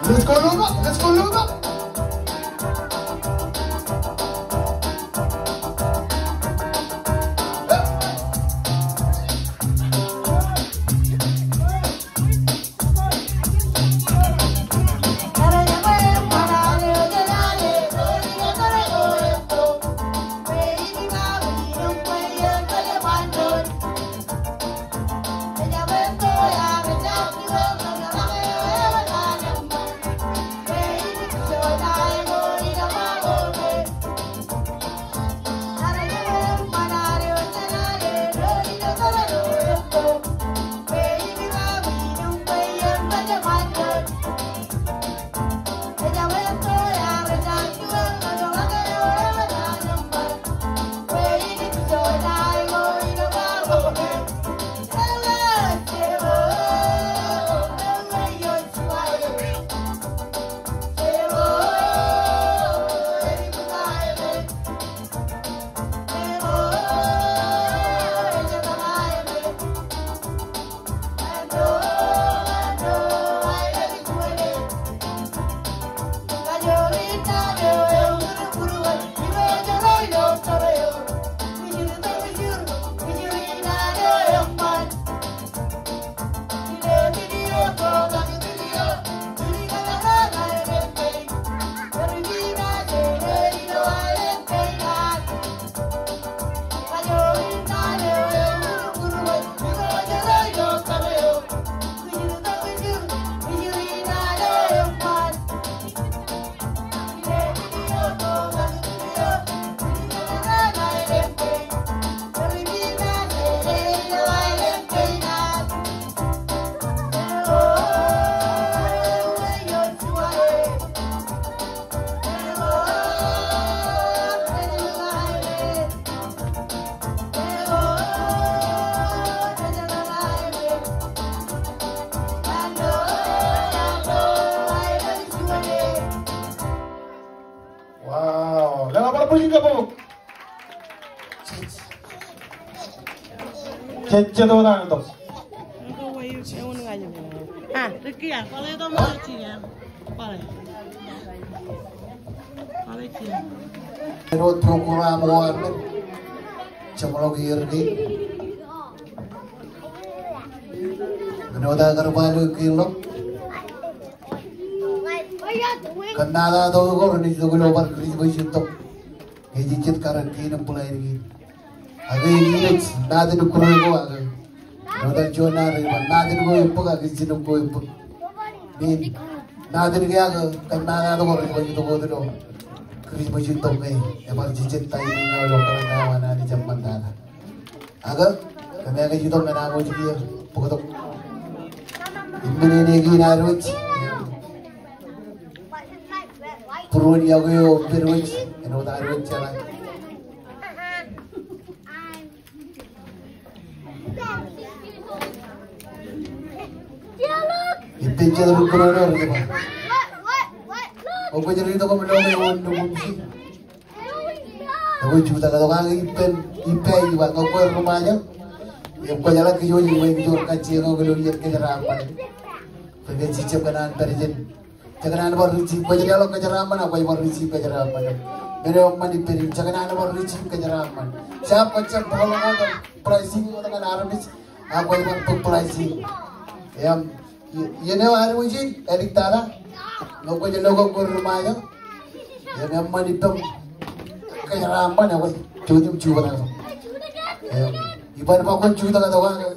Let's go, Luba. Let's go, Luba. Wow, lang apa punya kamu? Cece tuh nang tuh. Ah, Ricky ya, kalau itu mau ya, boleh. Boleh sih. Menurut program awalnya, cuma lagi ini. Menurut agar baru kilo. Kenapa tahu kau ni juga luar kerja macam tu? Hejit karan kini pulai ni. Agar ini ni, nada ni kurang kau agar. Nada cuma nada ni kau ipu agar sini kau ipu. Ni nada ni kaya agar kenapa tahu kau macam tu kau tu. Kerja macam tu ni, emang hejit tay ni kalau kalau mana ni jam mana. Agar kenapa kerja tu kenapa macam dia? Pukul ini ni gini arus. Purun ya gue pirwich, eno taruh jalan. Itu jalan kurang orang ni. Aku jadi tu kau melawai orang tu mungkin. Aku cuba tak tahu kan ipen juga kau rumahnya. Yang kau jalan ke jauh yang jauh kacir kau kalau lihat ke jerapan. Pergi cicip kanan terjun. Jangan ada baru cip kejar lo kejaraman apa yang baru cip kejaraman. Mere orang mandi perin jangan ada baru cip kejaraman. Siapa cip kalau ada pricing atau kan arabis apa yang baru pricing. Yang ini baru cip edik tara. Logo je logo kurmanya. Yang mandi pem kejaraman apa cuci cuci apa. Ibarat apa pun cuci tak tahu kan.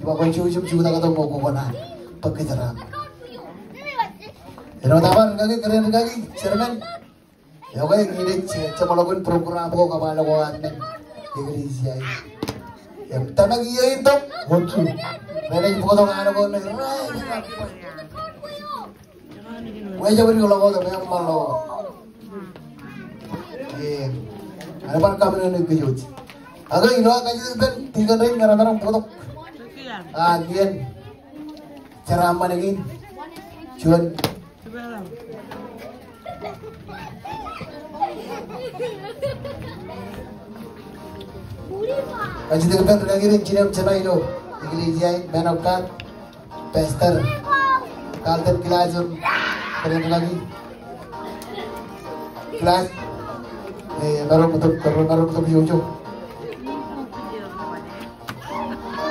Ibarat pun cuci tak tahu mau kau mana pekejaraman. Eno tabar keren kaki, cermin. Ya kau ini cuma lakukan program kau kemana kau ane, Indonesia ini. Yang tanah kia itu, betul. Mereka ibu kau mana kau ane, kau aja beri kalau kau tu memang malu. Ada apa kamu ni kejut? Agar ini orang kajut kan tiga hari ngarang potong. Gian, cara mana lagi? Cuan. Aji depan lagi ni Cina Cina itu, Inggris man of God, Pastor, Carlton Kilazon, kalian lagi. Kelas. Naruh betul di ujung.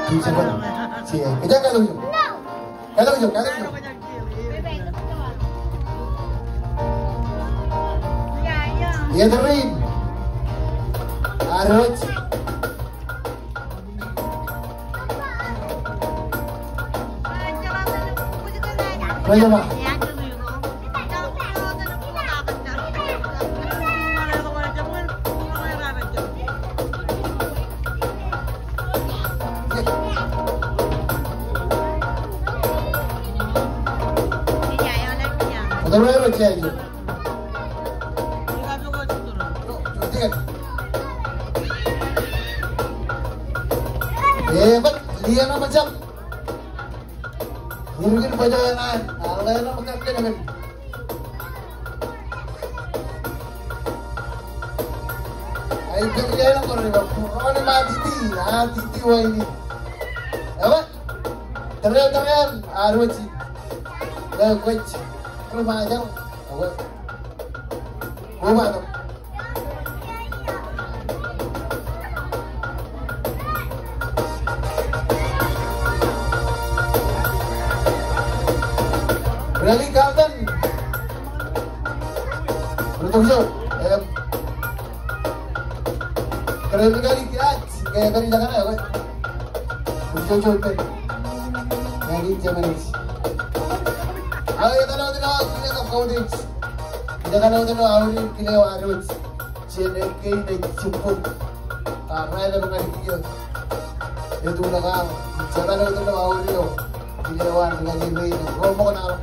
Siapa? Kejar kalau ujung. Kalau ujung. Ya terin. Harus. Kaya ba? Betul-betul aja itu. Hebat, dia nama macam. Mungkin bajakan, Allah yang nama kerja dengan. Ayo kerja yang korang ni, korang ni mati wah ini. Apa? Teriak, arwah sih. Dah kuat, rumah aja, awak. Rumah tu. Berani Carlton. Bertunggu. Keren sekali kiat. Kayak tadi jangan ya, Ucul pen. Jadi jangan. Ayo tanah kita kau deh. Jangan awalin kita harus. Cendekai dan cukup. Karena ada mengalir dia. Itu nak. Jangan awalin. Kilawan dengan ini. Romo kenal.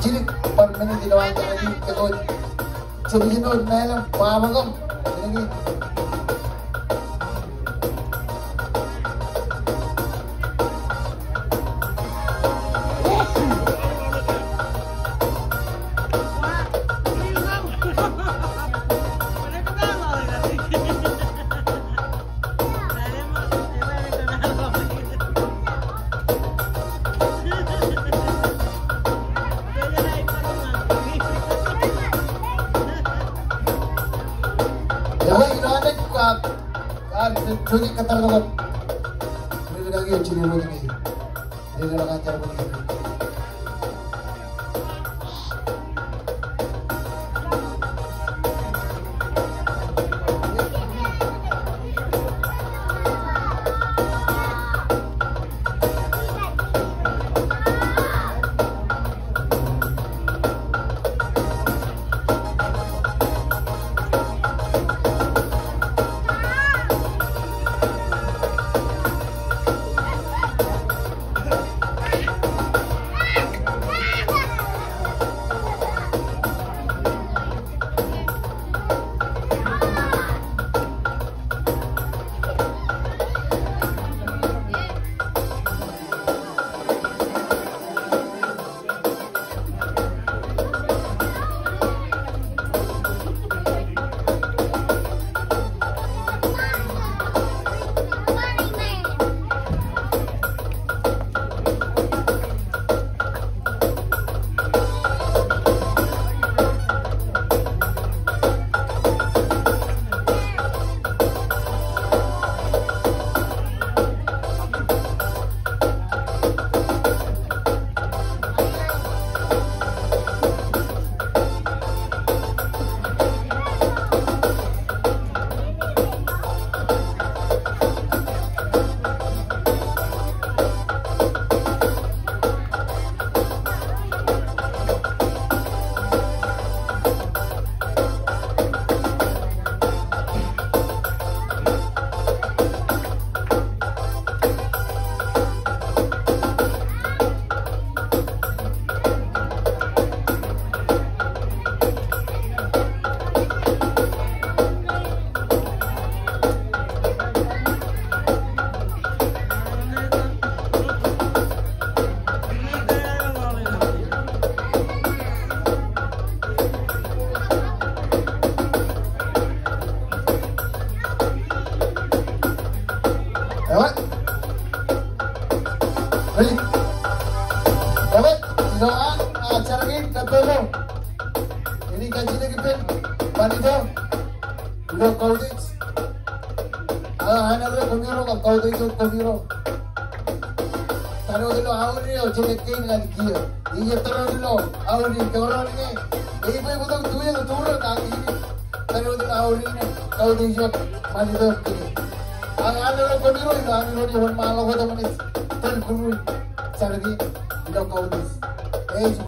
Ciri permainan di luar lagi ketut. Sebelum malam paham kan? Ini. Jadi kata orang, ini lagi ciri begini, ini adalah kancar begini. kaji lagi pen panito lo kaudix ana lo komiro ka kaudix komiro taro dilo auri o chile kin gan kiyo iye taro dilo auri kawron nge ei pai budang tuye to turo ka ki taro dilo auri ne kaudix panito ki ana lo komiro ina ani lo di hon malo ko to manis tel kuru sargi lo kaudix ei